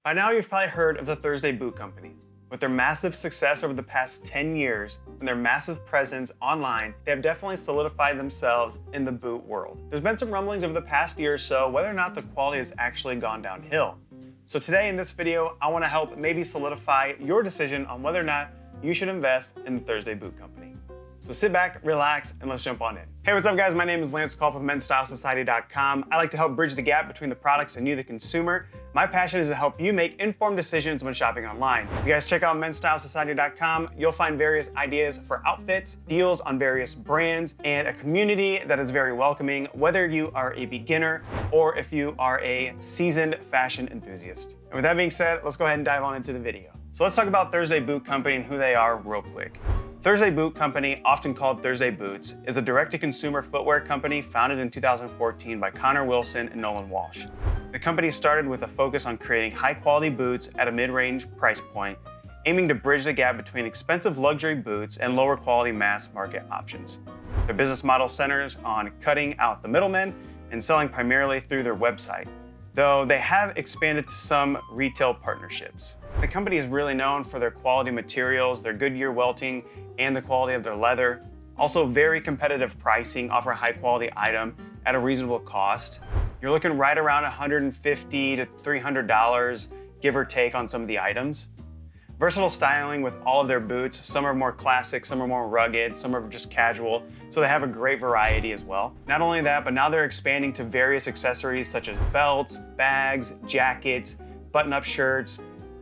By now, you've probably heard of the Thursday Boot Company. With their massive success over the past 10 years and their massive presence online, they have definitely solidified themselves in the boot world. There's been some rumblings over the past year or so whether or not the quality has actually gone downhill. So today in this video, I want to help maybe solidify your decision on whether or not you should invest in the Thursday Boot Company. So sit back, relax, and let's jump on in. Hey, what's up guys? My name is Lance Culp with MenStyleSociety.com. I like to help bridge the gap between the products and you, the consumer. My passion is to help you make informed decisions when shopping online. If you guys check out MenStyleSociety.com, you'll find various ideas for outfits, deals on various brands, and a community that is very welcoming, whether you are a beginner or if you are a seasoned fashion enthusiast. And with that being said, let's go ahead and dive on into the video. So let's talk about Thursday Boot Company and who they are real quick. Thursday Boot Company, often called Thursday Boots, is a direct-to-consumer footwear company founded in 2014 by Connor Wilson and Nolan Walsh. The company started with a focus on creating high-quality boots at a mid-range price point, aiming to bridge the gap between expensive luxury boots and lower-quality mass-market options. Their business model centers on cutting out the middlemen and selling primarily through their website, though they have expanded to some retail partnerships. The company is really known for their quality materials, their Goodyear welting, and the quality of their leather. Also very competitive pricing, offer a high quality item at a reasonable cost. You're looking right around $150 to $300, give or take on some of the items. Versatile styling with all of their boots. Some are more classic, some are more rugged, some are just casual. So they have a great variety as well. Not only that, but now they're expanding to various accessories such as belts, bags, jackets, button-up shirts.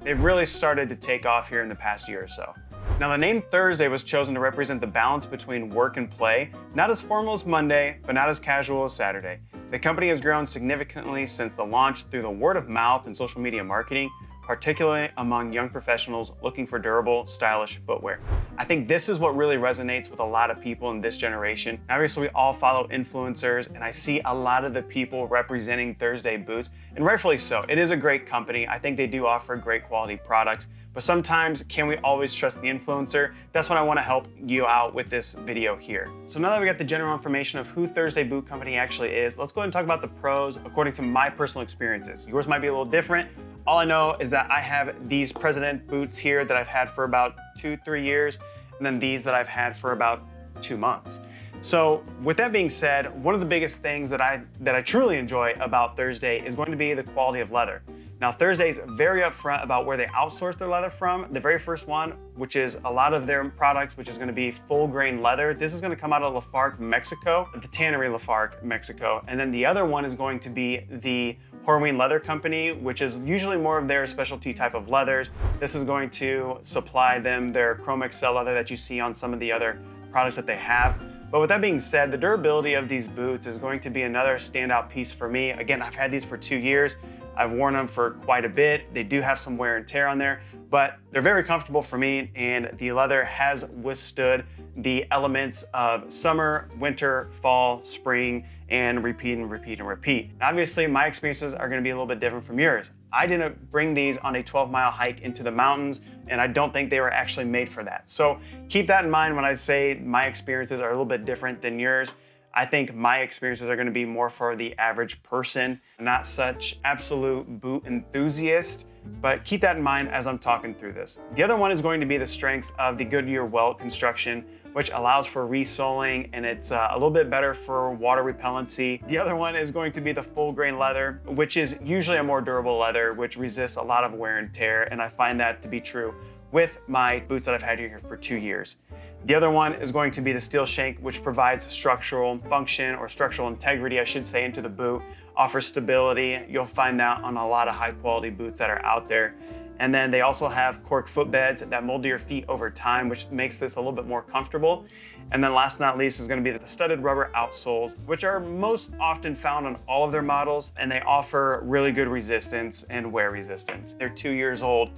They've really started to take off here in the past year or so. Now the name Thursday was chosen to represent the balance between work and play, not as formal as Monday, but not as casual as Saturday. The company has grown significantly since the launch through the word of mouth and social media marketing, particularly among young professionals looking for durable, stylish footwear. I think this is what really resonates with a lot of people in this generation. Obviously, we all follow influencers, and I see a lot of the people representing Thursday Boots, and rightfully so. It is a great company. I think they do offer great quality products, but sometimes can we always trust the influencer? That's what I want to help you out with this video here. So now that we got the general information of who Thursday Boot Company actually is, let's go ahead and talk about the pros according to my personal experiences. Yours might be a little different. All I know is that I have these President boots here that I've had for about 2-3 years, and then these that I've had for about 2 months. So with that being said, one of the biggest things that I truly enjoy about Thursday is going to be the quality of leather. Now Thursday's very upfront about where they outsource their leather from. The very first one, which is a lot of their products, which is going to be full grain leather. This is going to come out of Lafargue, Mexico, the Tannery Lafargue, Mexico. And then the other one is going to be the Horween Leather Company, which is usually more of their specialty type of leathers. This is going to supply them their Chrome Excel leather that you see on some of the other products that they have. But with that being said, the durability of these boots is going to be another standout piece for me. Again, I've had these for 2 years. I've worn them for quite a bit. They do have some wear and tear on there, but they're very comfortable for me, and the leather has withstood the elements of summer, winter, fall, spring, and repeat and repeat and repeat. Obviously, my experiences are gonna be a little bit different from yours. I didn't bring these on a 12-mile hike into the mountains, and I don't think they were actually made for that. So keep that in mind when I say my experiences are a little bit different than yours. I think my experiences are going to be more for the average person, not such absolute boot enthusiast, but keep that in mind as I'm talking through this. The other one is going to be the strengths of the Goodyear welt construction, which allows for resoling, and it's a little bit better for water repellency. The other one is going to be the full grain leather, which is usually a more durable leather, which resists a lot of wear and tear, and I find that to be true with my boots that I've had here for 2 years. The other one is going to be the steel shank, which provides structural function or structural integrity, I should say, into the boot, offers stability. You'll find that on a lot of high quality boots that are out there. And then they also have cork footbeds that mold to your feet over time, which makes this a little bit more comfortable. And then last but not least is going to be the studded rubber outsoles, which are most often found on all of their models, and they offer really good resistance and wear resistance. They're 2 years old,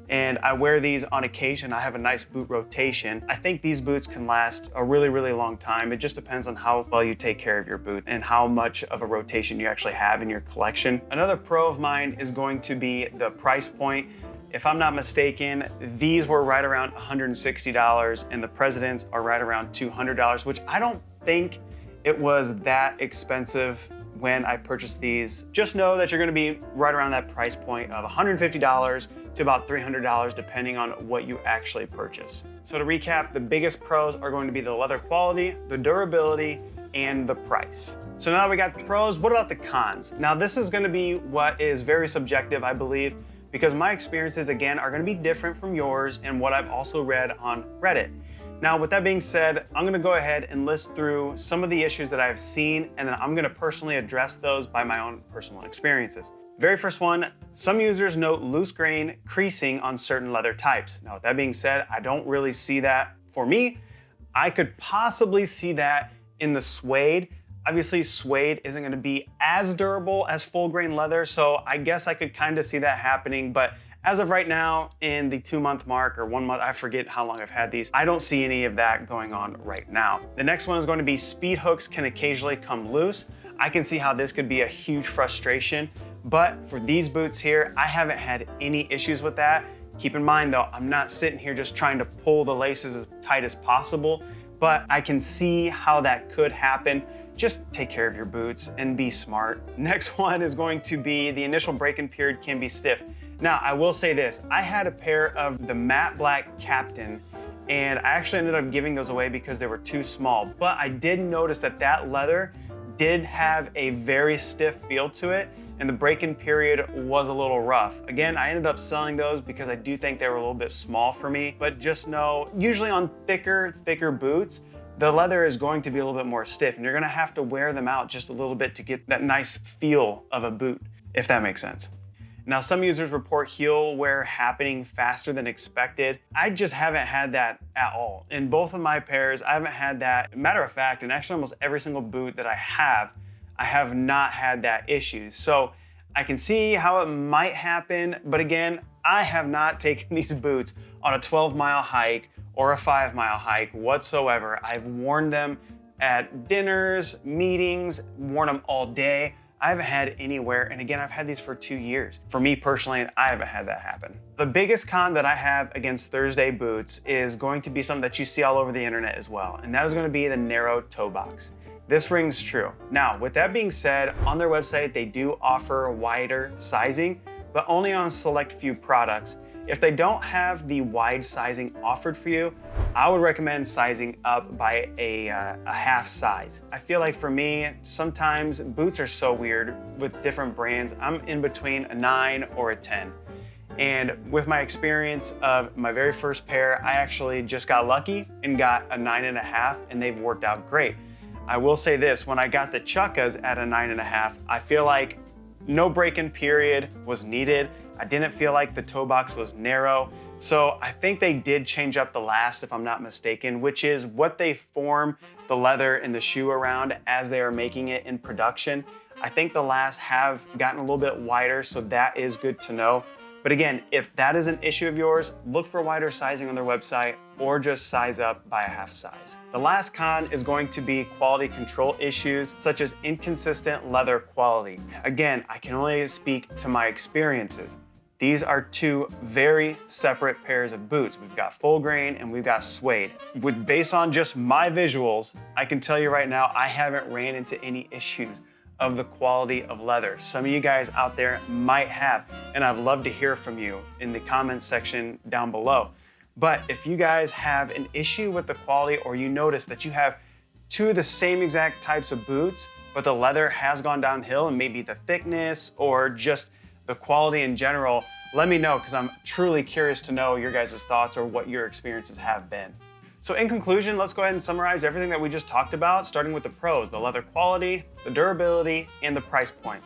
and I wear these on occasion. I have a nice boot rotation. I think these boots can last a really, really long time. It just depends on how well you take care of your boot and how much of a rotation you actually have in your collection. Another pro of mine is going to be the price point. If I'm not mistaken, these were right around $160 and the Presidents are right around $200, which I don't think it was that expensive when I purchased these. Just know that you're gonna be right around that price point of $150 to about $300 depending on what you actually purchase. So to recap, the biggest pros are going to be the leather quality, the durability, and the price. So now that we got the pros, what about the cons? Now this is gonna be what is very subjective, I believe, because my experiences, again, are gonna be different from yours and what I've also read on Reddit. Now, with that being said, I'm gonna go ahead and list through some of the issues that I've seen, and then I'm gonna personally address those by my own personal experiences. Very first one, some users note loose grain creasing on certain leather types. Now, with that being said, I don't really see that for me. I could possibly see that in the suede. Obviously, suede isn't gonna be as durable as full grain leather, so I guess I could kind of see that happening, but as of right now, in the 2-month mark or 1 month, I forget how long I've had these, I don't see any of that going on right now. The next one is going to be speed hooks can occasionally come loose. I can see how this could be a huge frustration, but for these boots here, I haven't had any issues with that. Keep in mind though, I'm not sitting here just trying to pull the laces as tight as possible, but I can see how that could happen. Just take care of your boots and be smart. Next one is going to be the initial break-in period can be stiff. Now, I will say this, I had a pair of the matte black Captain, and I actually ended up giving those away because they were too small, but I did notice that that leather did have a very stiff feel to it, and the break-in period was a little rough. Again, I ended up selling those because I do think they were a little bit small for me, but just know, usually on thicker boots, the leather is going to be a little bit more stiff, and you're gonna have to wear them out just a little bit to get that nice feel of a boot, if that makes sense. Now, some users report heel wear happening faster than expected. I just haven't had that at all. In both of my pairs, I haven't had that. Matter of fact, in actually almost every single boot that I have not had that issue. So I can see how it might happen, but again, I have not taken these boots on a 12-mile hike or a 5-mile hike whatsoever. I've worn them at dinners, meetings, worn them all day. I haven't had anywhere, and again, I've had these for 2 years. For me personally, I haven't had that happen. The biggest con that I have against Thursday boots is going to be something that you see all over the internet as well, and that is going to be the narrow toe box. This rings true. Now, with that being said, on their website, they do offer wider sizing, but only on select few products. If they don't have the wide sizing offered for you, I would recommend sizing up by a half size. I feel like for me, sometimes boots are so weird with different brands. I'm in between a 9 or a 10. And with my experience of my very first pair, I actually just got lucky and got a 9.5, and they've worked out great. I will say this, when I got the Chukkas at a 9.5, I feel like no break-in period was needed. I didn't feel like the toe box was narrow. So I think they did change up the last, if I'm not mistaken, which is what they form the leather in the shoe around as they are making it in production. I think the last have gotten a little bit wider, so that is good to know. But again, if that is an issue of yours, look for wider sizing on their website or just size up by a half size. The last con is going to be quality control issues, such as inconsistent leather quality. Again, I can only speak to my experiences. These are two very separate pairs of boots. We've got full grain and we've got suede. Based on just my visuals, I can tell you right now, I haven't ran into any issues of the quality of leather. Some of you guys out there might have, and I'd love to hear from you in the comments section down below. But if you guys have an issue with the quality, or you notice that you have two of the same exact types of boots, but the leather has gone downhill and maybe the thickness or just the quality in general, let me know, because I'm truly curious to know your guys' thoughts or what your experiences have been. So in conclusion, let's go ahead and summarize everything that we just talked about, starting with the pros, the leather quality, the durability, and the price point.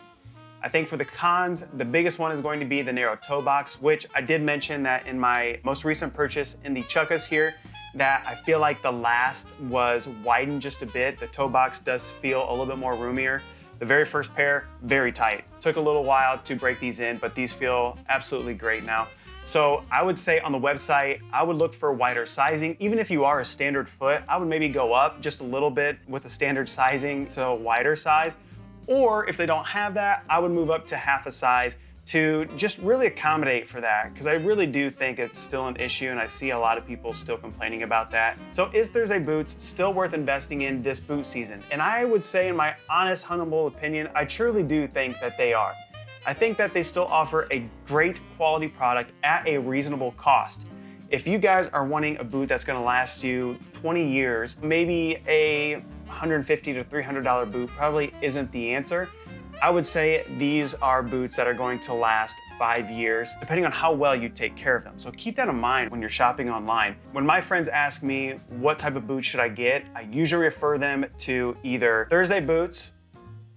I think for the cons, the biggest one is going to be the narrow toe box, which I did mention that in my most recent purchase in the Chukkas here, that I feel like the last was widened just a bit. The toe box does feel a little bit more roomier. The very first pair, very tight. Took a little while to break these in, but these feel absolutely great now. So I would say on the website, I would look for wider sizing. Even if you are a standard foot, I would maybe go up just a little bit with the standard sizing to a wider size. Or if they don't have that, I would move up to half a size to just really accommodate for that, because I really do think it's still an issue and I see a lot of people still complaining about that. So is Thursday boots still worth investing in this boot season? And I would say, in my honest, humble opinion, I truly do think that they are. I think that they still offer a great quality product at a reasonable cost. If you guys are wanting a boot that's gonna last you 20 years, maybe a $150 to $300 boot probably isn't the answer. I would say these are boots that are going to last 5 years, depending on how well you take care of them. So keep that in mind when you're shopping online. When my friends ask me what type of boot should I get, I usually refer them to either Thursday boots,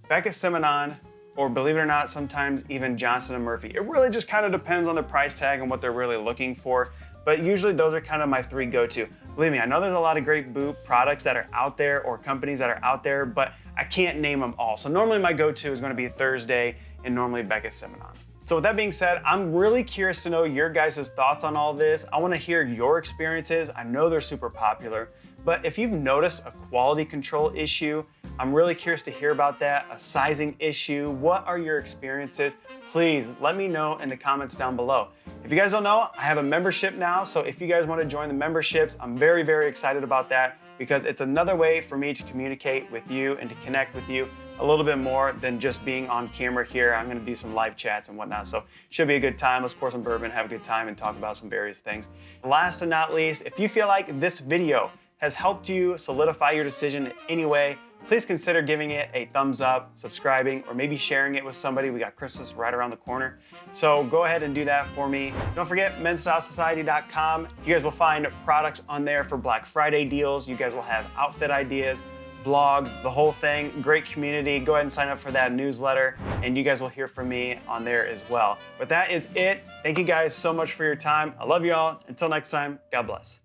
Becca Simonon, or believe it or not, sometimes even Johnson & Murphy. It really just kind of depends on the price tag and what they're really looking for. But usually those are kind of my 3 go-to. Believe me, I know there's a lot of great boot products that are out there or companies that are out there, but I can't name them all. So normally my go-to is gonna be Thursday and normally Becca Simonon. So with that being said, I'm really curious to know your guys' thoughts on all this. I wanna hear your experiences. I know they're super popular, but if you've noticed a quality control issue, I'm really curious to hear about that, a sizing issue. What are your experiences? Please let me know in the comments down below. If you guys don't know, I have a membership now, so if you guys want to join the memberships, I'm very, very excited about that, because it's another way for me to communicate with you and to connect with you a little bit more than just being on camera here. I'm gonna do some live chats and whatnot, so should be a good time. Let's pour some bourbon, have a good time, and talk about some various things. Last and not least, if you feel like this video has helped you solidify your decision in any way, please consider giving it a thumbs up, subscribing, or maybe sharing it with somebody. We got Christmas right around the corner. So go ahead and do that for me. Don't forget menstylesociety.com. You guys will find products on there for Black Friday deals. You guys will have outfit ideas, blogs, the whole thing. Great community. Go ahead and sign up for that newsletter, and you guys will hear from me on there as well. But that is it. Thank you guys so much for your time. I love you all. Until next time, God bless.